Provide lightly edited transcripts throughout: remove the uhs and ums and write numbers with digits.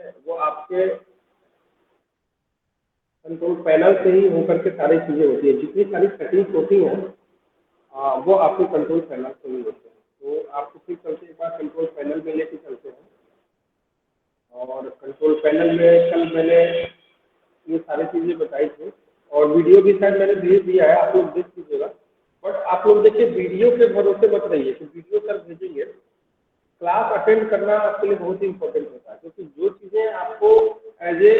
है, वो आपके कंट्रोल पैनल से ही होकर के सारी चीज़ें होती है, जितनी सारी सेटिंग्स होती हैं वो आपके कंट्रोल पैनल से ही होते हैं। तो आपको फिर चलते एक बार कंट्रोल पैनल में लेके चलते हैं। और कंट्रोल पैनल में कल मैंने ये सारी चीज़ें बताई थी, और वीडियो भी शायद मैंने भेज दिया है, आप लोग देख लीजिएगा। बट आप लोग देखिए, वीडियो के भरोसे मत रहिए कि वीडियो कल भेजेंगे। क्लास अटेंड करना आपके लिए बहुत ही इंपॉर्टेंट होता है, क्योंकि जो चीज़ें आपको एज ए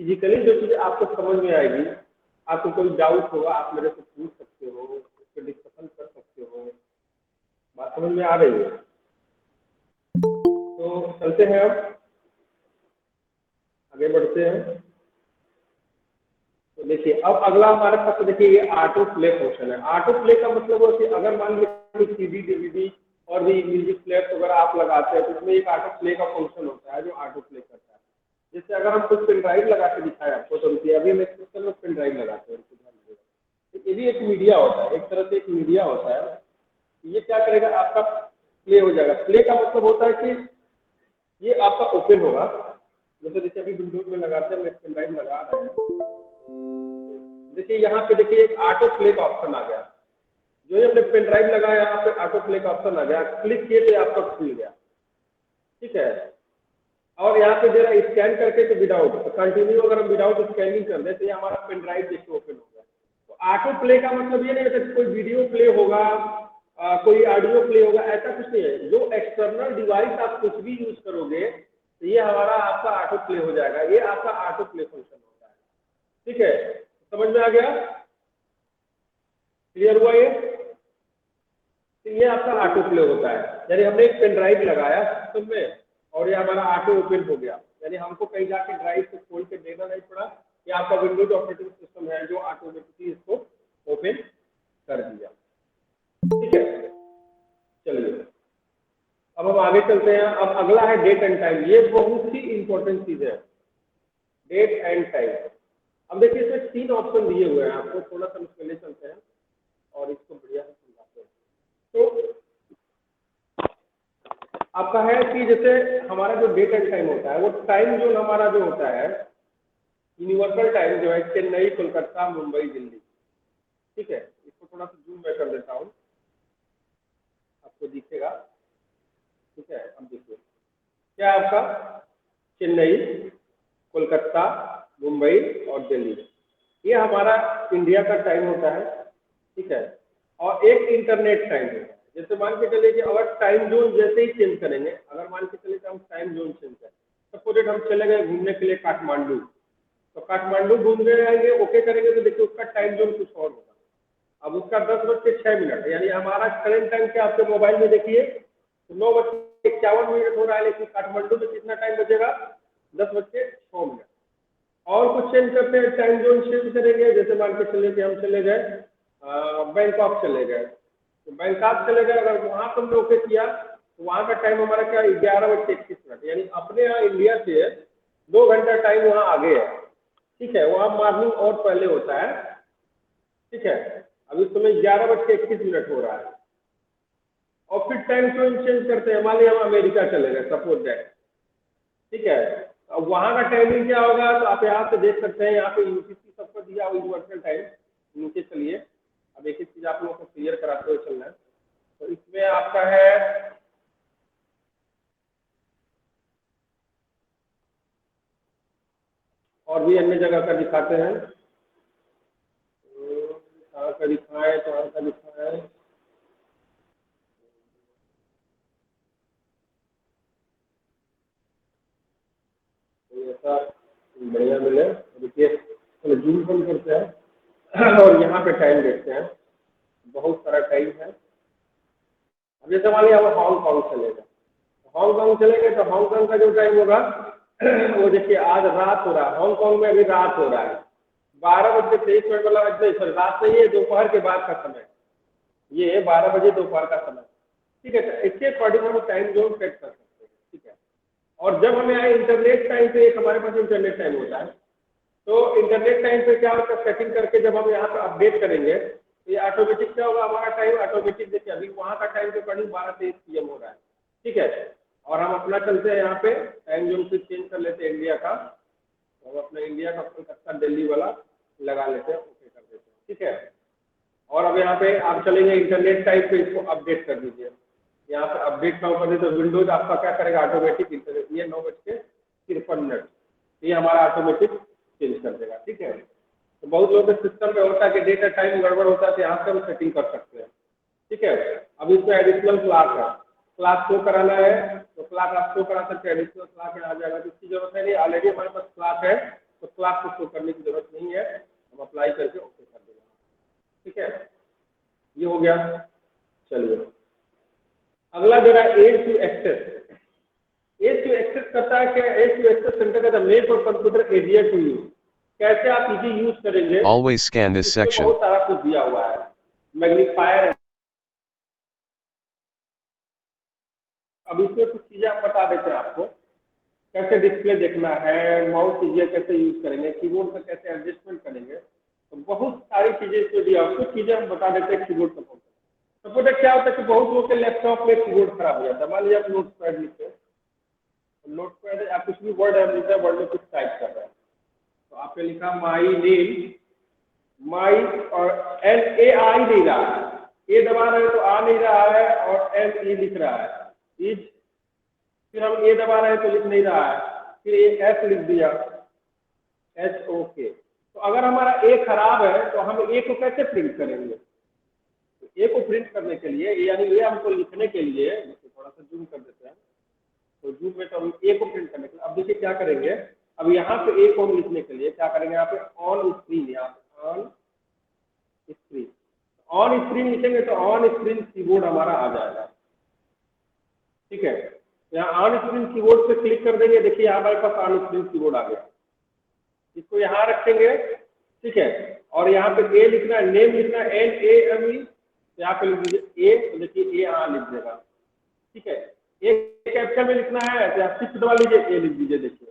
फिजिकली जो चीज़ें आपको समझ में आएगी, आपको कोई डाउट होगा आप मेरे से पूछ सकते हो, उस पर डिस्कशन कर सकते हो। बात समझ में आ रही है? तो चलते हैं, अब आगे बढ़ते हैं। तो देखिए, अब अगला हमारे पास देखिए ये ऑटो प्ले फंक्शन है। ऑटो प्ले का मतलब है कि अगर मान लीजिए सीडी डीवीडी और भी म्यूजिक प्लेयर्स वगैरह आप लगाते हैं, तो उसमें एक ऑटो प्ले का फंक्शन होता है जो ऑटो प्ले करता है। जैसे अगर हम कुछ पेन ड्राइव लगा के दिखाएं आपको, तो देखिए अभी हम एक सिस्टम में पेन ड्राइव लगाते हैं, तो ये भी एक मीडिया होता है, एक तरह से एक मीडिया होता है। ये क्या करेगा, आपका प्ले हो जाएगा। प्ले का मतलब होता है कि ये आपका ओपन होगा। जैसे अभी विंडोज में लगाते हैं, पेन ड्राइव लगा रहे हैं, देखिए यहाँ पे देखिए एक ऑटो प्ले का ऑप्शन आ गया। जो ही हमने पेन ड्राइव लगाया, यहाँ पे ऑटो प्ले का ऑप्शन आ गया, क्लिक किए तो आपका खुल गया। ठीक है, और यहाँ पे दे रहा है स्कैन करके तो विदाउट, तो कंटिन्यू अगर हम विदाउट स्कैनिंग कर दें तो ये हमारा पेन ड्राइव देखिए ओपन हो गया। तो ऑटो प्ले का मतलब ये नहीं है कि कोई वीडियो प्ले होगा, कोई ऑडियो प्ले होगा, ऐसा कुछ नहीं है। जो एक्सटर्नल डिवाइस आप कुछ भी यूज करोगे, तो ये हमारा आपका ऑटो प्ले हो जाएगा। ये आपका ऑटो प्ले फंक्शन होता है। ठीक है, समझ में आ गया? क्लियर हुआ ये? तो ये आपका ऑटो प्ले होता है, यानी हमने एक पेन ड्राइव लगाया सिस्टम में और ये हमारा ऑटो ओपन हो गया, यानी हमको कहीं जाके ड्राइव से खोल के देना नहीं पड़ा। ये आपका विंडोज ऑपरेटिंग सिस्टम है जो ऑटोमेटिकली इसको ओपन कर दिया। ठीक है, चलिए अब हम आगे चलते हैं। अब अगला है डेट एंड टाइम। ये बहुत ही इंपॉर्टेंट चीज है, डेट एंड टाइम। अब देखिए इसमें 3 ऑप्शन दिए हुए हैं आपको, थोड़ा सा इसमें ले चलते हैं और इसको बढ़िया से समझाते हैं। तो आपका है कि जैसे हमारा जो डेट एंड टाइम होता है, वो टाइम जोन हमारा जो होता है, यूनिवर्सल टाइम जो है, चेन्नई, कोलकाता, मुंबई, दिल्ली। ठीक है, इसको थोड़ा सा जूम मैं कर देता हूँ, आपको दिखेगा। ठीक है, अब देखिए क्या आपका चेन्नई, कोलकाता, मुंबई और दिल्ली, ये हमारा इंडिया का टाइम होता है। ठीक है, और एक इंटरनेट टाइम होता है। जैसे मान के चलिए कि अगर टाइम जोन जैसे ही चेंज करेंगे, अगर मान के चलिए कि हम टाइम जोन चेंज करें, सपोज हम चले गए घूमने के लिए काठमांडू, तो काठमांडू घूमने आएंगे, ओके करेंगे, तो देखिए उसका टाइम जोन कुछ और होगा। अब उसका 10:06, यानी हमारा करंट टाइम क्या आपके मोबाइल में देखिए, तो 9:51 हो रहा है, लेकिन काठमांडू में कितना टाइम बचेगा? 10:06। और कुछ चेंज करते हैं, टाइम जोन चेंज करेंगे। जैसे मान के चलिए कि हम चले गए बैंकॉक चले गए, तो बैंकॉक चले गए, अगर वहाँ पर हमने ओके किया तो वहाँ का टाइम हमारा क्या 11:21, यानी अपने यहाँ इंडिया से 2 घंटा टाइम वहाँ आगे है। ठीक है, वहाँ मॉर्निंग और पहले होता है। ठीक है, अभी इस समय 11:21 हो रहा है। और फिर टाइम जोन चेंज करते हैं, मान लीजिए हम अमेरिका चले गए, सपोज दैट। ठीक है, अब वहाँ का टाइमिंग क्या होगा, तो आप यहाँ से देख सकते हैं, यहाँ पे यूटीसी सबको दिया हुआ यूनिवर्सल टाइम। नीचे चलिए, अब एक एक चीज़ आप लोगों को क्लियर कराते हुए चलना है। तो इसमें आपका है और भी अन्य जगह का दिखाते हैं, कहाँ का दिखाएं, कहाँ का दिखाएं। तो ऐसा बढ़िया मिले, देखिए चलो जूम कम करते हैं और यहाँ पे टाइम देखते हैं। बहुत सारा टाइम है। अब जैसे मान लिया हम हांगकॉन्ग चले गए, हांगकॉन्ग चले गए, तो हांगकॉन्ग का जो टाइम होगा वो देखिए आज रात हो रहा है, हांगकॉन्ग में अभी रात हो रहा है, 12:23 मतलब नहीं, रात नहीं है, दोपहर के बाद का समय, ये 12 बजे दोपहर का समय। ठीक है, तो इसके अकॉर्डिंग हम टाइम जोन सेट कर सकते हैं। ठीक है, और जब हमें आए इंटरनेट टाइम पे, एक हमारे पास इंटरनेट टाइम होता है, तो इंटरनेट टाइम पे क्या होता है, सेटिंग करके जब हम यहाँ पे अपडेट करेंगे, तो ये ऑटोमेटिक क्या होगा, हमारा टाइम ऑटोमेटिक देखिए अभी वहाँ का टाइम के अकॉर्डिंग 12:23 PM हो रहा है। ठीक है, और हम अपना चलते हैं यहाँ पे टाइम जोन फिर चेंज कर लेते हैं इंडिया का, तो हम अपना इंडिया का कोलकाता दिल्ली वाला लगा लेते हैं, ओके कर देते हैं, ठीक है। और अब यहाँ पे आप चलेंगे इंटरनेट टाइप पे, इसको अपडेट कर दीजिए। यहाँ पे अपडेट का ऊपर तो विंडोज आपका क्या करेगा ऑटोमेटिक इंटरनेट, ये 9:53 ये हमारा ऑटोमेटिक चेंज कर देगा, ठीक है। तो बहुत लोगों के सिस्टम में होता है कि डेटा टाइम गड़बड़ होता है, तो यहाँ से हम सेटिंग कर सकते हैं, ठीक है। अब इसमें एडिशनल क्लास है, क्लास शो कराना है तो क्लास आप शो करा सकते हैं, एडिशनल क्लास यहाँ आ जाएगा, तो इसकी जरूरत है नहीं, ऑलरेडी हमारे पास क्लास है, तो क्लास को शो करने की जरूरत नहीं है, हम अप्लाई करके ओके कर देंगे, ठीक है। ये हो गया। चलिए अगला जो है ease to access. Ease to access करता है क्या, एज टू एक्सेस सेंटर का मेक और कंप्यूटर एजियर टू यूज, कैसे आप इजी यूज करेंगे। Always scan this section. बहुत सारा कुछ दिया हुआ है, मैग्नीफायर। अब इसमें कुछ चीजें आप बता देते हैं आपको, कैसे डिस्प्ले देखना है, माउस कीजिए कैसे यूज करेंगे, कीबोर्ड का कैसे एडजस्टमेंट करेंगे, तो बहुत सारी चीजें इसमें दिया। कुछ चीजें हम बता देते हैं कीबोर्ड सपोर्ट। सपोर्ट क्या होता है कि बहुत लोगों के लैपटॉप में कीबोर्ड खराब हो जाता है, मान लीजिए आप नोट पैड लिखते हैं, नोट पैड आप कुछ भी वर्ड है लिखते हैं, वर्ड में कुछ टाइप कर रहे हैं, तो आपने लिखा माई नेम, माई और एन ए आ ही नहीं रहा है, ए दबा रहे हैं तो आ नहीं रहा है, और एन ई लिख रहा है इज, फिर हम ए दबा रहे हैं तो लिख नहीं रहा है, फिर ए एस लिख दिया एच ओ के। तो अगर हमारा ए खराब है तो हम ए को कैसे प्रिंट करेंगे, तो ए को प्रिंट करने के लिए यानी ए हमको लिखने के लिए, थोड़ा सा जूम कर देते हैं, तो जूम में तो हम ए को प्रिंट करने के लिए अब देखिए क्या करेंगे। अब यहाँ पे ए को हम लिखने के लिए क्या करेंगे, यहाँ पे ऑन स्क्रीन, यहाँ पे ऑन स्क्रीन, ऑन स्क्रीन लिखेंगे तो ऑन स्क्रीन कीबोर्ड हमारा आ जाएगा, ठीक है। यहाँ ऑन स्क्रीन कीबोर्ड पे क्लिक कर देंगे, देखिए यहाँ हमारे पास ऑन स्क्रीन कीबोर्ड आ गया, इसको यहाँ रखेंगे, ठीक है। और यहाँ पे ए लिखना है, नेम लिखना है एन ए एम ई, तो यहाँ पे लिख दीजिए ए, तो देखिए ए यहाँ लिख देगा, ठीक है। ए कैपिटल में लिखना है तो आप शिफ्ट दबा लीजिए, ए लिख दीजिए, देखिए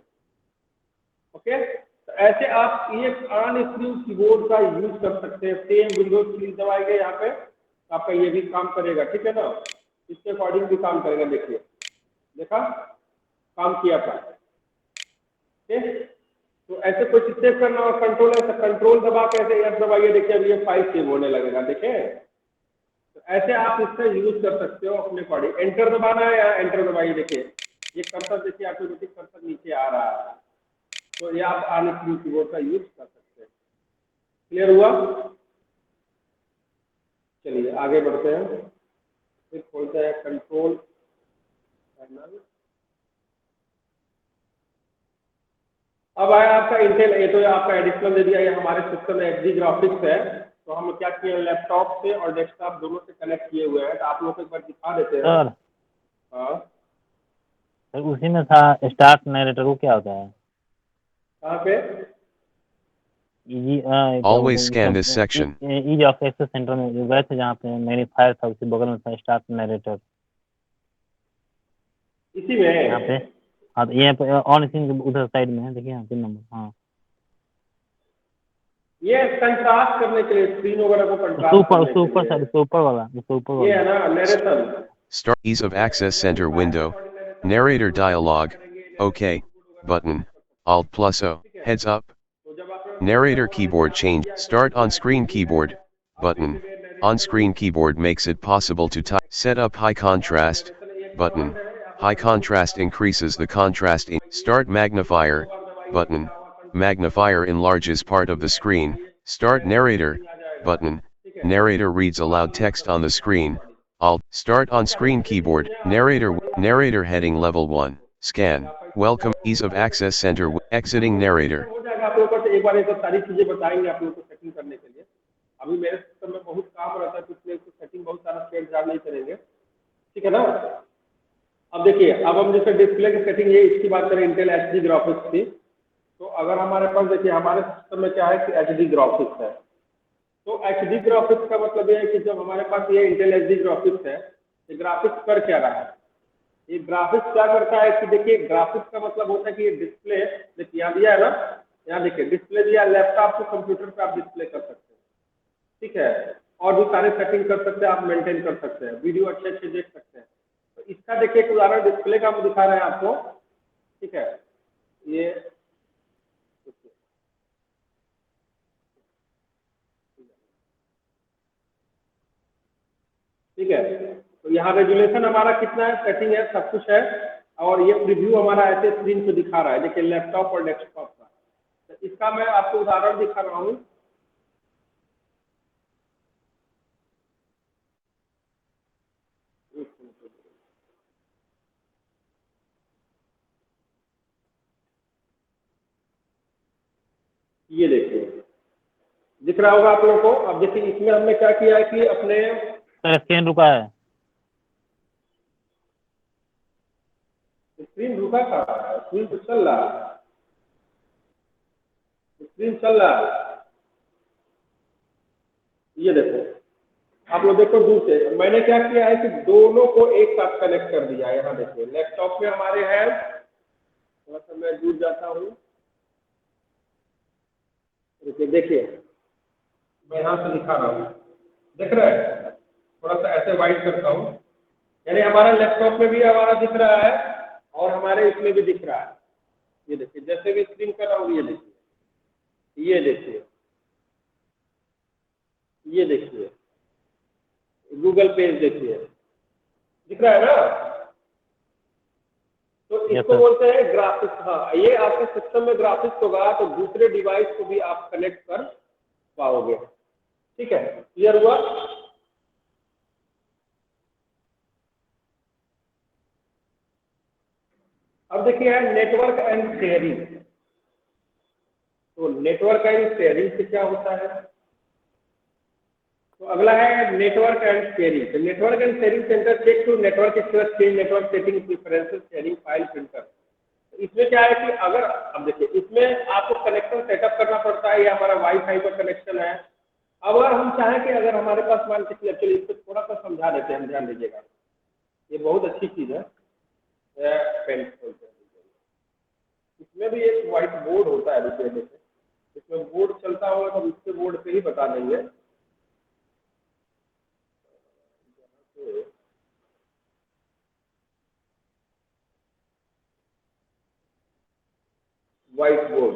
ओके। तो ऐसे आप ये ऑन स्क्रीन कीबोर्ड का यूज कर सकते हैं। सेम विंडोज क्लिक दबाएंगे यहाँ पे, आपका ये भी काम करेगा, ठीक है ना, इसके अकॉर्डिंग भी काम करेगा, देखिए देखा काम किया था, ठीक। तो ऐसे कुछ सेव करना और कंट्रोल है तो कंट्रोल दबा के ऐसे एफ दबाइए, देखिए अब ये फाइल सेव होने लगेगा, देखें। तो ऐसे आप इसका यूज कर सकते हो अपने अकॉर्डिंग। एंटर दबाना है, या एंटर दबाइए, देखिए ये कर्सर देखिए ऑटोमेटिक कर्सर नीचे आ रहा है, तो ये आप ऑन स्क्रीन कीबोर्ड का यूज कर सकते हैं। क्लियर हुआ। चलिए आगे बढ़ते हैं, फिर खोलते हैं कंट्रोल पैनल। अब आया आपका इंटेल, ये तो आपका एडिशनल दे दिया, ये हमारे सिस्टम में एचडी ग्राफिक्स है, तो हम क्या किए लैपटॉप से और डेस्कटॉप दोनों से कनेक्ट किए हुए हैं, तो आप लोग को एक बार दिखा देते हैं। सर हाँ सर उसी में था स्टार्ट नरेटर, वो क्या होता है? कहाँ पे? Always scan this section. Ease of access centre में गए थे जहाँ पे मैग्नीफायर था, उसी बगल में था स्टार्ट नरेटर, इसी में यहाँ पे। हाँ तो ये ऑन स्क्रीन उधर साइड में है, देखिए यहाँ 3 नंबर। हाँ ये कंट्रास्ट करने के लिए, स्क्रीन वगैरह को कंट्रास्ट ऊपर करने ऊपर के लिए। सर ऊपर वाला, ऊपर ये वाला है ना narration. Start ease of access center window. Narrator dialog. OK. Button. Alt plus O. Heads up. Narrator keyboard change. Start on screen keyboard. Button. On screen keyboard makes it possible to type. Set up high contrast. Button. High contrast increases the contrast in. Start magnifier. Button. Magnifier enlarges part of the screen. Start narrator. Button. Narrator reads aloud text on the screen. Alt. Start on screen keyboard. Narrator heading level 1. Scan. Welcome. Ease of access center. Exiting narrator. हो जाएगा आप लोगों को, एक बार ये सब सारी चीजें बताएंगे आप लोगों को सेटिंग करने के लिए। अभी मेरे सिस्टम में बहुत काम रहता है, तो इसलिए इसको सेटिंग बहुत सारा स्टेट ड्राइव नहीं करेंगे, ठीक है ना। अब देखिए, अब हम जैसे डिस्प्ले की सेटिंग है, इसकी बात करें इंटेल एचडी ग्राफिक्स की, तो अगर हमारे पास देखिए हमारे सिस्टम में क्या है कि एचडी ग्राफिक्स है, तो एचडी ग्राफिक्स का मतलब ये है कि जब हमारे पास ये इंटेल एचडी ग्राफिक्स है, ये ग्राफिक्स कर क्या रहा है, ये ग्राफिक्स क्या करता है कि देखिए ग्राफिक्स का मतलब होता है कि ये डिस्प्ले, देखिए यहाँ दिया है ना, यहाँ देखिए डिस्प्ले दिया, लैपटॉप को कंप्यूटर पे आप डिस्प्ले कर सकते हैं, ठीक है, और भी सारे सेटिंग कर सकते हैं, आप मेंटेन कर सकते हैं, वीडियो अच्छे अच्छे देख सकते हैं। तो इसका देखिए एक उदाहरण डिस्प्ले का हम दिखा रहे हैं आपको, ठीक है। ये ठीक है, तो यहाँ रेजुलेशन हमारा कितना है, सेटिंग है, सब कुछ है। और ये प्रीव्यू हमारा ऐसे स्क्रीन पे दिखा रहा है, देखिए लैपटॉप और डेस्कटॉप का। तो इसका मैं आपको उदाहरण दिखा रहा हूँ। ये देखिए दिख रहा होगा आप लोगों को। अब देखिए इसमें हमने क्या किया है कि अपने सर स्क्रीन रुका है। स्क्रीन रुका था, स्क्रीन तो चल रहा है, स्क्रीन चल रहा है। ये देखो आप लोग देखो दूर से, मैंने क्या किया है कि दोनों को एक साथ कनेक्ट कर दिया है। यहाँ देखिए लैपटॉप में हमारे हैं, थोड़ा सा मैं दूर जाता हूँ, देखिए मैं यहाँ से दिखा रहा हूँ, दिख रहा है, थोड़ा सा ऐसे वाइड करता हूँ, यानी हमारा लैपटॉप में भी हमारा दिख रहा है और हमारे इसमें भी दिख रहा है। ये देखिए जैसे भी स्क्रीन कर रहा हूँ, ये देखिए, ये देखिए, ये देखिए गूगल पेज देखिए, दिख रहा है ना। तो यस इसको सर। बोलते हैं ग्राफिक्स। हाँ, ये आपके सिस्टम में ग्राफिक्स होगा तो दूसरे डिवाइस को भी आप कनेक्ट कर पाओगे। ठीक है, क्लियर हुआ। अब देखिए है नेटवर्क एंड शेयरिंग। तो नेटवर्क एंड शेयरिंग से क्या होता है, तो अगला है नेटवर्क एंड शेयरिंग। तो network and sharing centre check to network structure change network setting preferences sharing file printer. इसमें क्या है कि अगर अब देखिए इसमें आपको कनेक्शन सेटअप करना पड़ता है, ये हमारा वाईफाई का कनेक्शन है। अब अगर हम चाहें कि अगर हमारे पास मान के चलिए, चलिए इसको थोड़ा सा समझा देते हैं, ध्यान दीजिएगा, ये बहुत अच्छी चीज़ है। पेन खोलते हैं, इसमें भी एक व्हाइट बोर्ड होता है दूसरे में से, इसमें बोर्ड चलता होगा तो उसके बोर्ड पे ही बता देंगे। व्हाइट बोर्ड,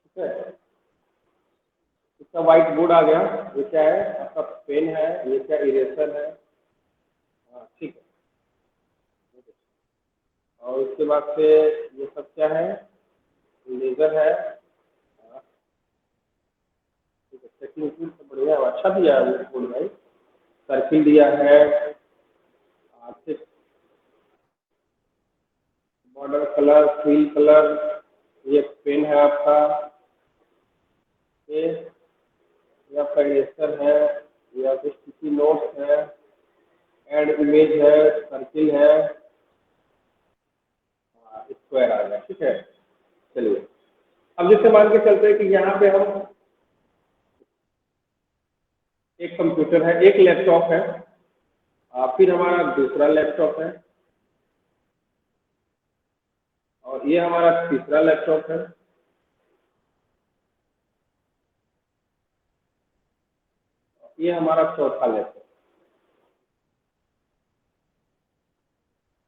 ठीक है, इसका व्हाइट बोर्ड आ गया। ये क्या है, आपका पेन है, ये क्या इरेजर है। हाँ ठीक है, और उसके बाद से ये सब क्या है, लेजर है। हाँ, ठीक है, सेटिंग तो बढ़िया है, अच्छा दिया है वो बोर्ड भाई। सर्किल दिया है, ठीक, बॉर्डर कलर, फील कलर, ये पेन है आपका, ये आपका इरेजर है, ये आपके स्टिकी नोट्स है, एड इमेज है, सर्किल है, स्क्वायर आ गया। ठीक है, चलिए अब जैसे मान के चलते हैं कि यहाँ पे हम एक कंप्यूटर है, एक लैपटॉप है, फिर हमारा दूसरा लैपटॉप है, और ये हमारा तीसरा लैपटॉप है, ये हमारा चौथा लैपटॉप।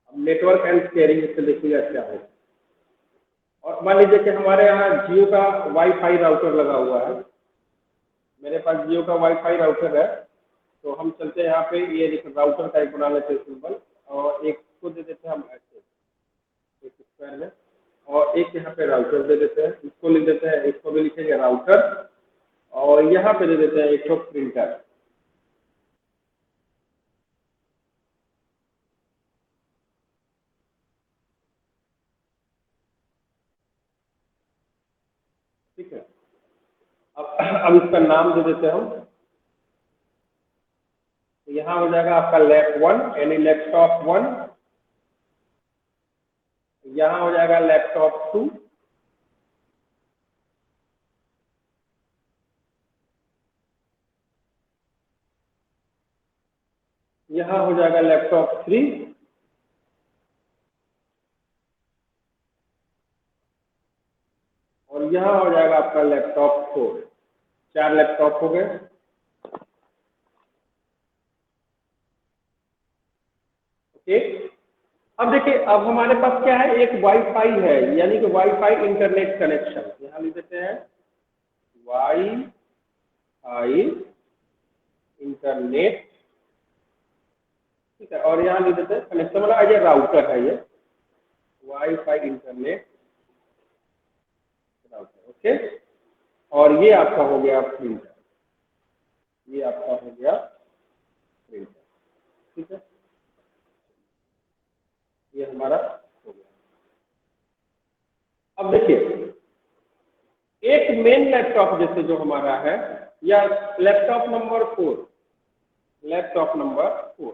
अब नेटवर्क एंड शेयरिंग इससे देखिएगा क्या है। और मान लीजिए कि हमारे यहाँ जियो का वाईफाई राउटर लगा हुआ है, मेरे पास जियो का वाईफाई राउटर है। तो हम चलते हैं यहाँ पे, ये देखिए राउटर का एक बना लेते हैं सिंबल, और एक को दे देते हैं हम ऐसे एक स्क्वायर में, और एक यहाँ पे राउटर दे देते हैं, इसको लिख देते हैं, इसको भी लिखेंगे राउटर, और यहाँ पे दे देते हैं एक तो प्रिंटर। ठीक है, अब इसका नाम दे देते हैं हम, तो यहाँ हो जाएगा आपका लैप वन यानी लैपटॉप वन, यहाँ हो जाएगा लैपटॉप टू, यहाँ हो जाएगा लैपटॉप 3, और यहाँ हो जाएगा आपका लैपटॉप 4। 4 लैपटॉप हो गए। ओके, अब देखिए, अब हमारे पास क्या है, एक वाईफाई है, यानी कि वाईफाई इंटरनेट कनेक्शन। यहाँ लिख देते हैं वाईफाई इंटरनेट, ठीक है, और यहाँ लिख देते हैं कनेक्शन, मतलब एज ए राउटर है ये, वाईफाई इंटरनेट राउटर। ओके, और ये आपका हो गया प्रिंटर, ये आपका हो गया प्रिंटर, ठीक है, ये हमारा हो गया। अब देखिए, एक मेन लैपटॉप जैसे जो हमारा है, या लैपटॉप नंबर 4, लैपटॉप नंबर 4,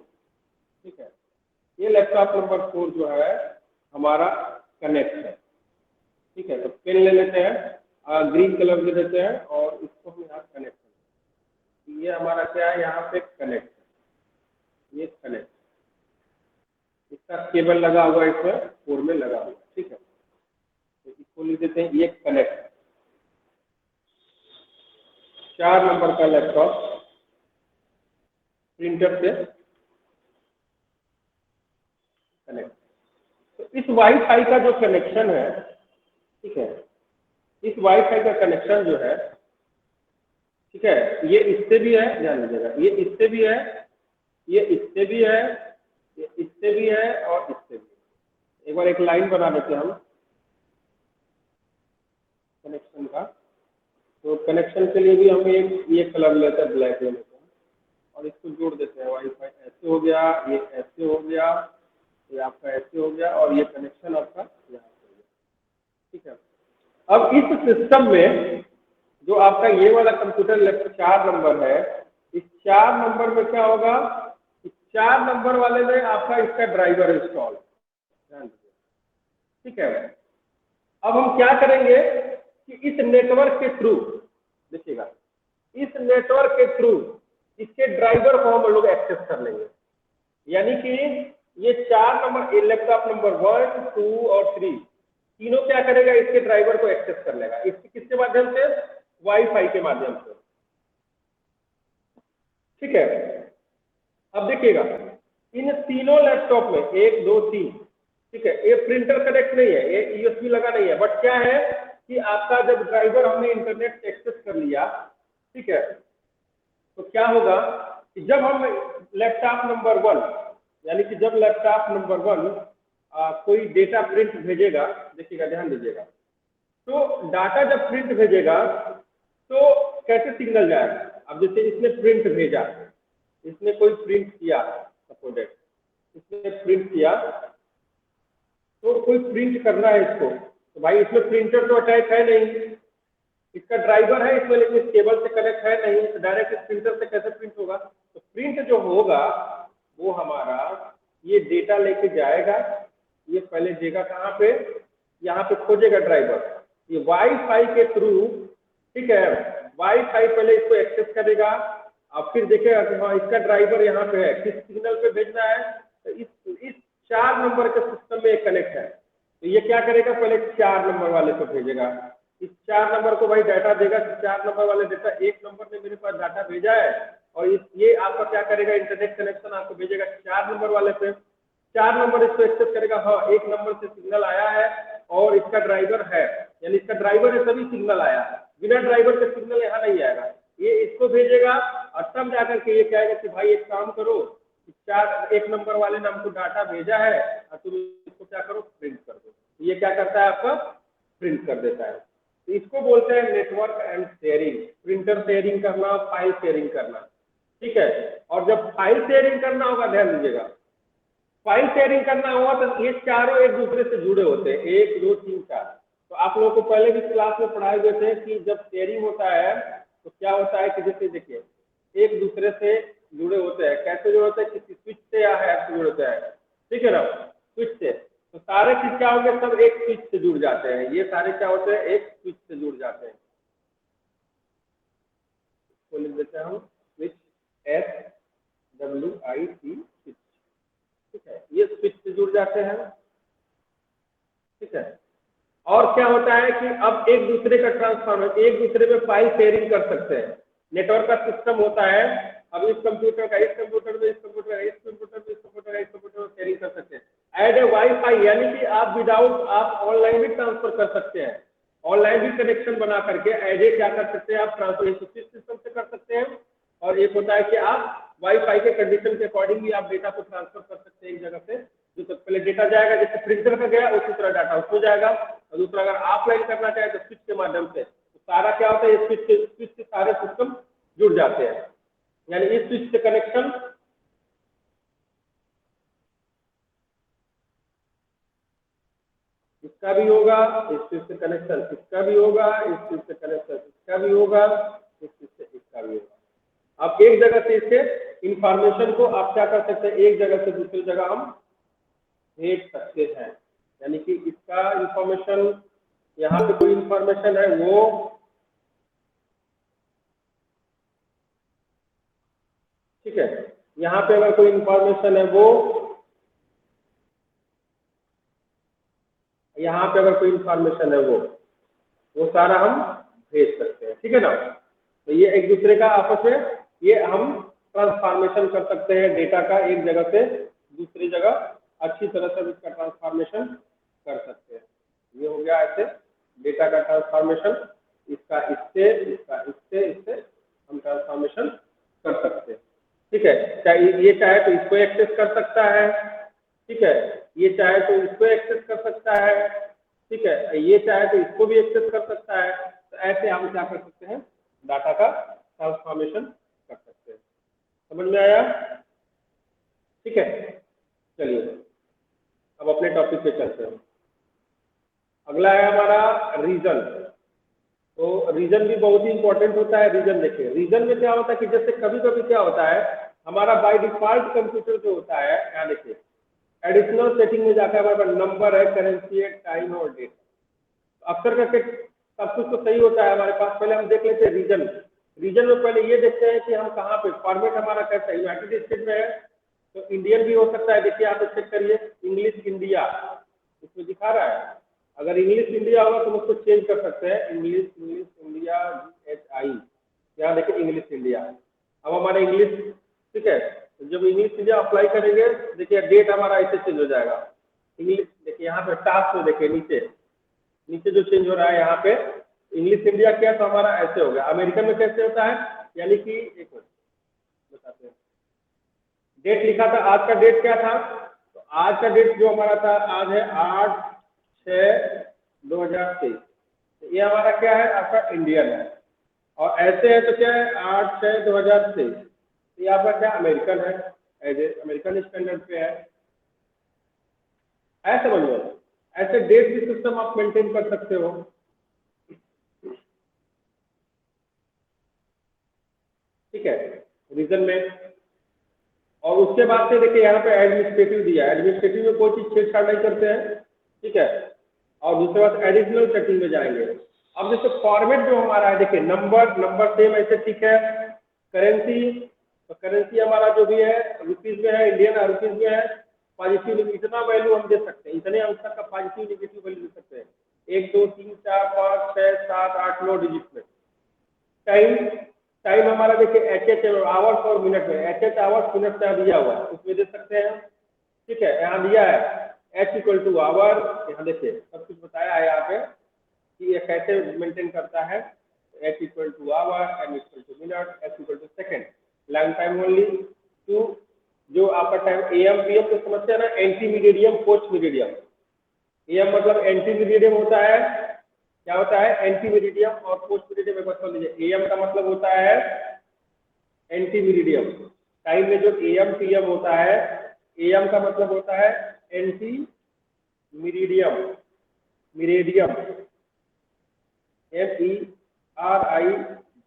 ठीक है, ये लैपटॉप नंबर 4 जो है हमारा कनेक्ट है, ठीक है। तो पेन ले लेते हैं, ग्रीन कलर दे देते हैं, और इसको हम यहाँ कनेक्ट करते हैं। ये हमारा क्या है, यहाँ पे कनेक्ट है, ये कनेक्ट, इसका केबल लगा हुआ है, इसमें 4 में लगा हुआ, ठीक है। तो इसको लिख देते हैं ये कनेक्ट, 4 नंबर का लैपटॉप प्रिंटर से कनेक्ट। तो इस वाईफाई का जो कनेक्शन है, ठीक है, इस वाईफाई का कनेक्शन जो है, ठीक है, ये इससे भी है, ध्यान दीजिएगा, ये इससे भी है, ये इससे भी है, ये इससे भी है, और इससे भी है। एक बार एक लाइन बना देते हैं हम कनेक्शन का। तो कनेक्शन के लिए भी हम एक ये कलर लेते हैं, ब्लैक ले लेते हैं, और इसको जोड़ देते हैं। वाईफाई ऐसे हो गया, ये ऐसे हो गया, ये आपका ऐसे हो गया, और ये कनेक्शन आपका यहाँ से हो गया, ठीक है। अब इस सिस्टम में जो आपका ये वाला कंप्यूटर 4 नंबर है, इस 4 नंबर में क्या होगा, इस 4 नंबर वाले में आपका इसका ड्राइवर इंस्टॉल, ध्यान दीजिए, ठीक है। अब हम क्या करेंगे कि इस नेटवर्क के थ्रू, देखिएगा, इस नेटवर्क के थ्रू इसके ड्राइवर को हम लोग एक्सेस कर लेंगे, यानी कि ये 4 नंबर, लैपटॉप नंबर 1, 2 और 3 तीनों क्या करेगा, इसके ड्राइवर को एक्सेस कर लेगा। इसके किसके माध्यम से, वाईफाई के माध्यम से, ठीक है। अब देखिएगा, इन तीनों लैपटॉप में 1, 2, 3, ठीक है, ये प्रिंटर कनेक्ट नहीं है, ये यूएसबी लगा नहीं है, बट क्या है कि आपका जब ड्राइवर हमने इंटरनेट एक्सेस कर लिया, ठीक है, तो क्या होगा कि जब हम लैपटॉप नंबर 1, यानी कि जब लैपटॉप नंबर 1 कोई डेटा प्रिंट भेजेगा, देखिएगा, ध्यान दीजिएगा, तो डाटा जब प्रिंट भेजेगा तो कैसे सिग्नल जाएगा। अब जैसे इसने प्रिंट भेजा, इसने कोई प्रिंट किया, सपोज इसने प्रिंट किया, तो कोई प्रिंट करना है इसको, तो भाई इसमें प्रिंटर तो अटैच है नहीं, इसका ड्राइवर है इसमें, लेकिन इस केबल से कनेक्ट है नहीं, तो डायरेक्ट इस प्रिंटर से कैसे प्रिंट होगा। तो प्रिंट जो होगा वो हमारा ये डेटा लेके जाएगा, ये पहले देगा कहाँ पे, यहाँ पे खोजेगा ड्राइवर, ये वाईफाई के थ्रू, ठीक है, वाईफाई पहले इसको एक्सेस करेगा, और फिर देखेगा कि हाँ इसका ड्राइवर यहाँ पे है, किस सिग्नल पे भेजना है, तो इस 4 नंबर के सिस्टम में एक कनेक्ट है, तो ये क्या करेगा, पहले 4 नंबर वाले को भेजेगा, इस 4 नंबर को भाई डाटा देगा, 4 नंबर वाले डेटा, 1 नंबर ने मेरे पास डाटा भेजा है, और ये आपका क्या करेगा, इंटरनेट कनेक्शन आपको भेजेगा 4 नंबर वाले पे, 4 नंबर इसको एक्सेस करेगा, हाँ 1 नंबर से सिग्नल आया है और इसका ड्राइवर है, यानी इसका ड्राइवर है तभी सिग्नल आया है, बिना ड्राइवर के सिग्नल यहाँ नहीं आएगा, ये इसको भेजेगा, और तब जाकर के ये कहेगा कि भाई एक काम करो, 1 नंबर वाले ने हमको डाटा भेजा है, और तुम इसको क्या करो, प्रिंट कर दो। ये क्या करता है, आपका प्रिंट कर देता है। तो इसको बोलते हैं network and sharing, printer sharing करना, फाइल शेयरिंग करना, ठीक है। और जब फाइल शेयरिंग करना होगा, ध्यान दीजिएगा, फाइल शेयरिंग करना होगा तो ये चारों एक दूसरे से जुड़े होते हैं, 1, 2, 3, 4। तो आप लोगों को पहले भी क्लास में पढ़ाए हुए थे कि जब शेयरिंग होता है तो क्या होता है कि जैसे देखिए एक दूसरे से जुड़े होते हैं, कैसे जुड़े होते हैं, किसी स्विच से या हैक से जुड़े होते हैं, ठीक है ना, स्विच से, तो सारे चीज क्या होंगे, सब एक स्विच से जुड़ जाते हैं, ये सारे क्या होते हैं, एक स्विच से जुड़ जाते हैं। इसको लिख देते हैं हम स्विच, SWITCH, ठीक है, ये स्विच से जुड़ जाते हैं। ठीक है, और क्या होता है कि अब एक दूसरे का ट्रांसफॉर्मर, एक दूसरे में फाइल शेयरिंग कर सकते हैं। नेटवर्क का सिस्टम होता है, अब इस कंप्यूटर का इस कंप्यूटर में, इस कंप्यूटर का इस कंप्यूटर में, इस कंप्यूटर का इस कंप्यूटर में शेयरिंग कर सकते हैं। ऐड ए वाईफाई, यानी कि आप विदाउट, आप ऑनलाइन भी ट्रांसफर कर सकते हैं, ऑनलाइन भी कनेक्शन बना करके ऐड क्या कर सकते हैं आप, ट्रांसफर सिस्टम से कर सकते हैं। और एक होता है कि आप वाईफाई के कंडीशन के अकॉर्डिंग भी आप डेटा को ट्रांसफर कर सकते हैं एक जगह से। जो तो पहले डेटा जाएगा, जैसे प्रिंटर का गया उसी तरह डाटा उसको जाएगा। और दूसरा अगर ऑफलाइन करना चाहे तो स्विच के माध्यम से, तो सारा क्या होता है, ये स्विच से सारे सिस्टम जुड़ जाते हैं। यानी इस स्विच से कनेक्शन इसका भी होगा, इस स्विच से कनेक्शन इसका भी होगा, इस स्विच से कनेक्शन इसका भी होगा, इस स्विच से इसका भी होगा। अब एक जगह से इसके इंफॉर्मेशन को आप क्या कर सकते हैं, एक जगह से दूसरी जगह हम भेज सकते हैं। यानी कि इसका इंफॉर्मेशन, यहाँ पे कोई इंफॉर्मेशन है वो ठीक है, यहाँ पे अगर कोई इंफॉर्मेशन है वो, यहाँ पे अगर कोई इंफॉर्मेशन है वो सारा हम भेज सकते हैं। ठीक है ना, तो ये एक दूसरे का आपस में ये हम ट्रांसफॉर्मेशन कर सकते हैं डेटा का, एक जगह से दूसरी जगह अच्छी तरह से इसका ट्रांसफॉर्मेशन कर सकते हैं। ये हो गया ऐसे डेटा का ट्रांसफॉर्मेशन, इसका इससे, इसका इससे हम ट्रांसफॉर्मेशन कर सकते हैं। ठीक है, चाहे ये चाहे तो इसको एक्सेस कर सकता है, ठीक है, ये चाहे तो इसको एक्सेस कर सकता है, ठीक है, ये चाहे तो इसको भी एक्सेस कर सकता है। तो ऐसे हम क्या कर सकते हैं, डाटा का ट्रांसफॉर्मेशन कर सकते हैं। समझ में आया? ठीक है, चलिए अब अपने टॉपिक पे चलते हैं। अगला है हमारा रीजन। तो रीजन भी बहुत ही इंपॉर्टेंट होता है। रीजन देखिए, रीजन में क्या होता है कि जैसे कभी कभी क्या होता है, हमारा बाय डिफॉल्ट कंप्यूटर जो होता है, यहाँ देखिए एडिशनल सेटिंग में जाकर हमारे पास नंबर है, करेंसी है, टाइम और डेट। अक्सर करके सब कुछ तो सही होता है हमारे पास। पहले हम देख लेते हैं रीजन। रीजन में पहले ये देखते हैं कि हम कहाँ पे, फॉर्मेट हमारा कैसा है। यूनाइटेड स्टेट में है तो इंडियन भी हो सकता है। देखिए आप चेक करिए, इंग्लिश इंडिया इसमें दिखा रहा है। अगर इंग्लिश इंडिया होगा तो हम उसको चेंज कर सकते हैं, इंग्लिश इंडिया GHI, यहाँ देखिए इंग्लिश इंडिया। अब हमारा इंग्लिश, ठीक है, तो जब इंग्लिश इंडिया अप्लाई करेंगे, देखिए डेट हमारा ऐसे चेंज हो जाएगा। इंग्लिश देखिए यहाँ पे टास्क में देखिए नीचे जो चेंज हो रहा है यहाँ पे इंग्लिश इंडिया क्या, तो हमारा ऐसे हो गया। अमेरिकन में कैसे होता है, यानी कि एक मिनट बताते हैं। डेट लिखा था, आज का डेट क्या था, तो आज का डेट जो हमारा था, आज है 8/6/2023। तो ये हमारा क्या है, आपका इंडियन है। और ऐसे है तो क्या है, 8/6/2023। तो ये आपका क्या अमेरिकन है, एज ए अमेरिकन स्टैंडर्ड पे है। ऐसे समझ लो, ऐसे डेट भी सिस्टम आप मेंटेन कर सकते हो। ठीक है, रीजन में। और उसके बाद से देखिए यहाँ पे एडमिनिस्ट्रेटिव दिया है। एडमिनिस्ट्रेटिव में कोई चीज छेड़छाड़ नहीं करते हैं, ठीक है। और दूसरे बात एडिशनल सेटिंग में जाएंगे। अब जैसे फॉर्मेट जो हमारा है, देखिए नंबर सेम ऐसे ठीक है। करेंसी, तो करेंसी हमारा जो भी है रुपीज में है, इंडियन रुपीज में है। पॉजिटिव इतना वैल्यू हम दे सकते हैं, इतने अंक तक का पॉजिटिव नेगेटिव वैल्यू दे सकते हैं, 1 2 3 4 5 6 7 8 9 डिजिट में। टाइम हमारा देखिए HH आवर्स और मिनट में, HH आवर्स मिनट में दिया हुआ है, उसमें दे सकते हैं। ठीक है, यहाँ दिया है H = आवर, यहाँ देखिए सब कुछ बताया है यहाँ पे कि ये कैसे मेंटेन करता है। H = hour, M = minute, S = second, long time only. To जो आपका टाइम AM PM तो समझते हैं ना, ante medium post medium. AM मतलब एंटी मीडियम होता है, क्या होता है एंटी मेरिडियम, और पोस्ट मेरिडियम एक बार समझ लीजिए। एएम का मतलब होता है एंटी मेरिडियम। टाइम में जो AM PM होता है, AM का मतलब होता है ante meridiem, meridiem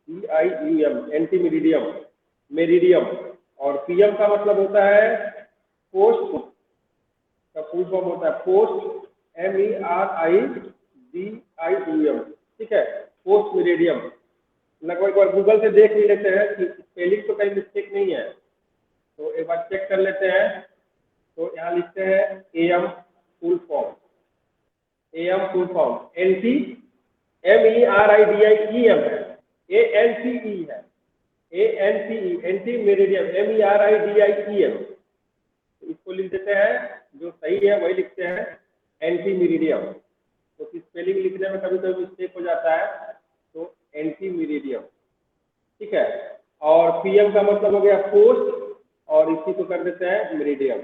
MERIDIUM, anti meridiem, meridiem. और PM का मतलब होता है पोस्ट, का फुल फॉर्म होता है पोस्ट, MERIDIUM, ठीक है, पोस्ट मेरिडियम। लगभग एक बार गूगल से देख लेते हैं कि स्पेलिंग तो कहीं मिस्टेक नहीं है, तो एक बार चेक कर लेते हैं। तो यहाँ लिखते हैं AM full form, AM full form NT MERIDIEM है, ANCE है, ANCE एंटी मेरिडियम MERIDIEM, इसको लिख देते हैं, जो सही है वही लिखते हैं एंटी मेरिडियम। तो स्पेलिंग लिखने में कभी कभी मिस्टेक हो जाता है, तो एंटी मेरिडियम, ठीक है। और PM का मतलब हो गया पोस्ट, और इसी को कर देते हैं मेरिडियम,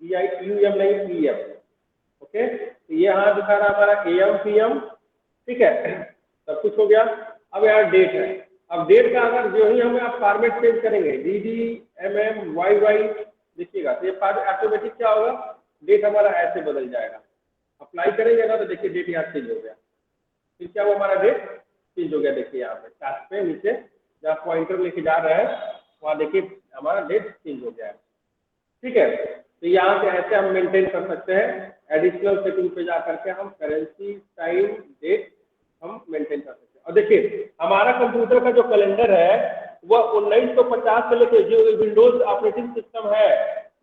DIUM नहीं PM, ओके। तो ये यहाँ दिखा रहा हमारा AM PM, ठीक है, सब कुछ हो गया। अब यार डेट है, अब डेट का अगर जो ही हमें आप फॉर्मेट चेंज करेंगे DD MM YY देखिएगा, तो ये ऑटोमेटिक क्या होगा, डेट हमारा ऐसे बदल जाएगा। अप्लाई करेंगे ना तो देखिए डेट यहाँ चेंज हो गया, फिर क्या वो हमारा डेट चेंज हो गया। देखिए यहाँ पे टास्क पे नीचे जहाँ पॉइंटर लेके जा रहे हैं वहाँ देखिए हमारा डेट चेंज हो गया है, ठीक है। तो यहाँ से ऐसे हम मेंटेन कर सकते हैं, एडिशनल सेटिंग पे जा करके हम करेंसी टाइम डेट हम मेंटेन कर सकते हैं। और देखिए हमारा कंप्यूटर का जो कैलेंडर है वह 1950 से लेकर, जो विंडोज ऑपरेटिंग सिस्टम है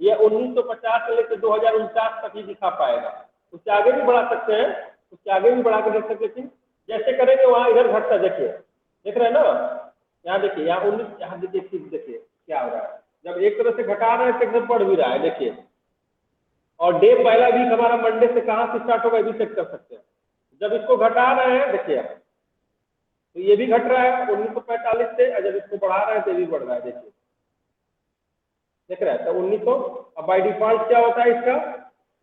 यह 1950 से लेकर 2049 तक ही दिखा पाएगा। उससे आगे भी बढ़ा सकते हैं, उससे आगे भी बढ़ा कर देख सकते, लेकिन जैसे करेंगे वहाँ इधर घटता, देखिए देख रहे हैं ना, यहाँ देखिए यहाँ 19, यहाँ देखिए क्या हो रहा है, जब एक तरह से घटा रहे हैं तो एकदम बढ़ भी रहा है, देखिए। और डे पहला वीक हमारा मंडे से कहाँ से स्टार्ट होगा ये भी चेक कर सकते हैं। जब इसको घटा रहे हैं देखिए तो ये भी घट रहा है 1945 से, और जब इसको बढ़ा रहे हैं तो ये भी बढ़ रहा है, देखिए देख रहा है। तो 1900, अब बाई डिफॉल्ट क्या होता है इसका,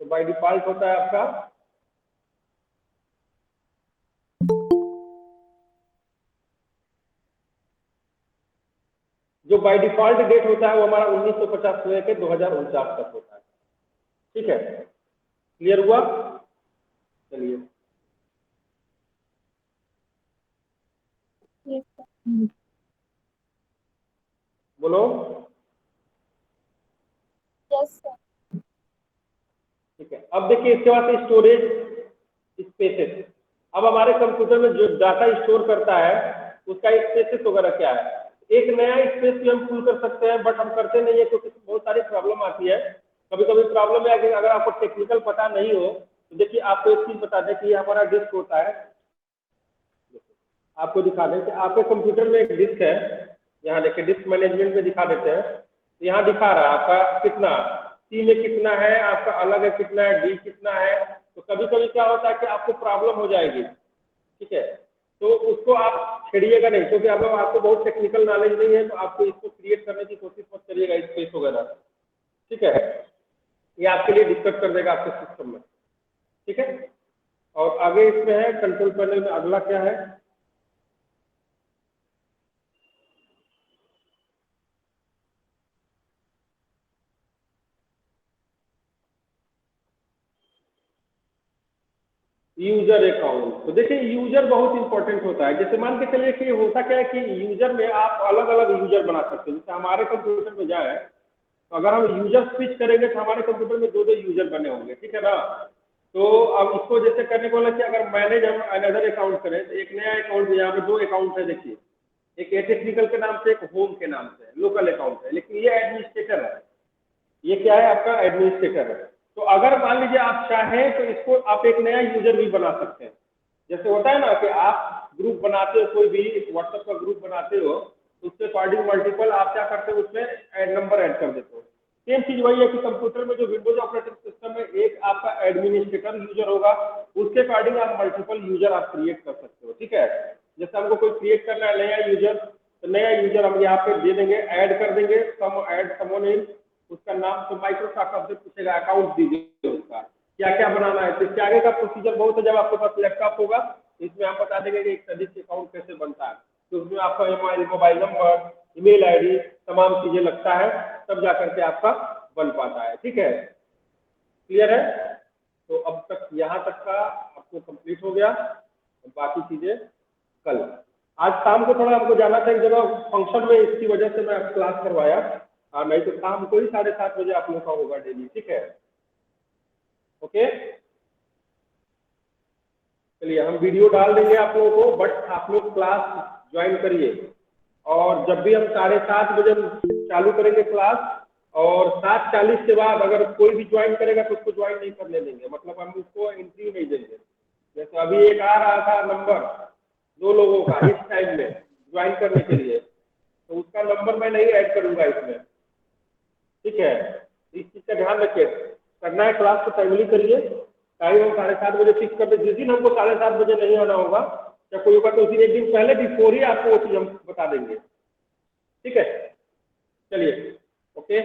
तो बाई डिफॉल्ट होता है आपका जो बाई डिफॉल्ट डेट होता है वो हमारा 1950 से लेकर 2049 तक होता है, ठीक है। क्लियर हुआ, चलिए बोलो। ठीक है, अब देखिए इसके बाद स्टोरेज स्पेसेस। अब हमारे कंप्यूटर में जो डाटा स्टोर करता है उसका स्पेसेस वगैरह क्या है। एक नया स्पेस भी हम फुल कर सकते हैं, बट हम करते नहीं है क्योंकि बहुत सारी प्रॉब्लम आती है। कभी कभी प्रॉब्लम है कि अगर आपको टेक्निकल पता नहीं हो तो देखिए आपको एक चीज बता दें कि ये हमारा डिस्क होता है, आपको दिखा दें कि आपके कंप्यूटर में एक डिस्क है, यहाँ देखिए डिस्क मैनेजमेंट में दिखा देते हैं। तो यहाँ दिखा रहा है आपका कितना C में कितना है, आपका अलग है कितना है, D कितना है। तो कभी कभी क्या होता है कि आपको प्रॉब्लम हो जाएगी, ठीक है, तो उसको आप छेड़िएगा नहीं, क्योंकि अगर आपको बहुत टेक्निकल नॉलेज नहीं है तो आपको इसको क्रिएट करने की कोशिश मत करिएगा स्पेस वगैरह, ठीक है, ये आपके लिए दिक्कत कर देगा आपके सिस्टम में, ठीक है। और आगे इसमें है कंट्रोल पैनल में अगला क्या है, यूजर अकाउंट। तो देखिए यूजर बहुत इंपॉर्टेंट होता है। जैसे मान के चलिए कि होता क्या है कि यूजर में आप अलग अलग यूजर बना सकते हैं। जैसे हमारे कंप्यूटर में जाए तो अगर हम यूजर स्विच करेंगे तो हमारे कंप्यूटर में दो यूजर बने होंगे, ठीक है ना। तो अब इसको जैसे करने को बोला कि अगर मैनेज हम अनदर अकाउंट करें तो एक नया अकाउंट, यहाँ पे दो अकाउंट है, देखिए एक ए टेक्निकल के नाम से, एक होम के नाम से, लोकल अकाउंट है, लेकिन ये एडमिनिस्ट्रेटर है, ये क्या है आपका एडमिनिस्ट्रेटर है। तो अगर मान लीजिए आप चाहें तो इसको आप एक नया यूजर भी बना सकते हैं। जैसे होता है ना कि आप ग्रुप बनाते हो, कोई भी व्हाट्सएप का ग्रुप बनाते हो, उसके अकॉर्डिंग मल्टीपल आप क्या करते हो उसमें नंबर ऐड कर देते हो। सेम चीज वही है कि कंप्यूटर में जो विंडोज ऑपरेटिंग सिस्टम में एक आपका एडमिनिस्ट्रेटर यूजर होगा, उसके अकॉर्डिंग आप मल्टीपल यूजर आप क्रिएट कर सकते हो, ठीक है। जैसे हमको कोई क्रिएट करना है नया यूजर, तो नया यूजर हम यहाँ पे दे देंगे, ऐड कर देंगे, सम ऐड समवन इन, उसका नाम तो माइक्रोसॉफ्ट आपसे पूछेगा, अकाउंट दीजिए उसका क्या क्या बनाना है। तो इसके आगे का प्रोसीजर बहुत है। जब आपके पास लैपटॉप होगा इसमें हम बता देंगे कि एक सदस्य अकाउंट कैसे बनता है। तो उसमें आपका मोबाइल नंबर, ईमेल आईडी, तमाम चीजें लगता है, तब जाकर के आपका बन पाता है, ठीक है। क्लियर है। तो अब तक यहाँ तक का आपको कंप्लीट हो गया, बाकी चीजें कल। आज शाम को थोड़ा आपको जाना था एक जगह फंक्शन में, इसकी वजह से मैं क्लास करवाया, और नहीं तो शाम को ही 7:30 बजे आप लोग का होगा डेली, ठीक है। ओके, चलिए हम वीडियो डाल देंगे आप लोगों को, बट आप लोग क्लास ज्वाइन करिए। और जब भी हम 7:30 बजे चालू करेंगे क्लास, और 7:40 के बाद अगर कोई भी ज्वाइन करेगा तो उसको ज्वाइन नहीं करने देंगे, मतलब हम उसको एंट्री नहीं देंगे। जैसे अभी एक आ रहा था नंबर 2 लोगों का इस टाइम में ज्वाइन करने के लिए, तो उसका नंबर मैं नहीं ऐड करूंगा इसमें, ठीक है। इस चीज़ का ध्यान रखिए, करना है क्लास तो टाइमली करिए, टाइम हम 7:30 बजे फिक्स कर दे। जिस दिन हमको 7:30 बजे नहीं आना होगा या कोई होगा तो उसी एक दिन पहले बिफोर ही आपको वो चीज़ हम बता देंगे, ठीक है। चलिए, ओके।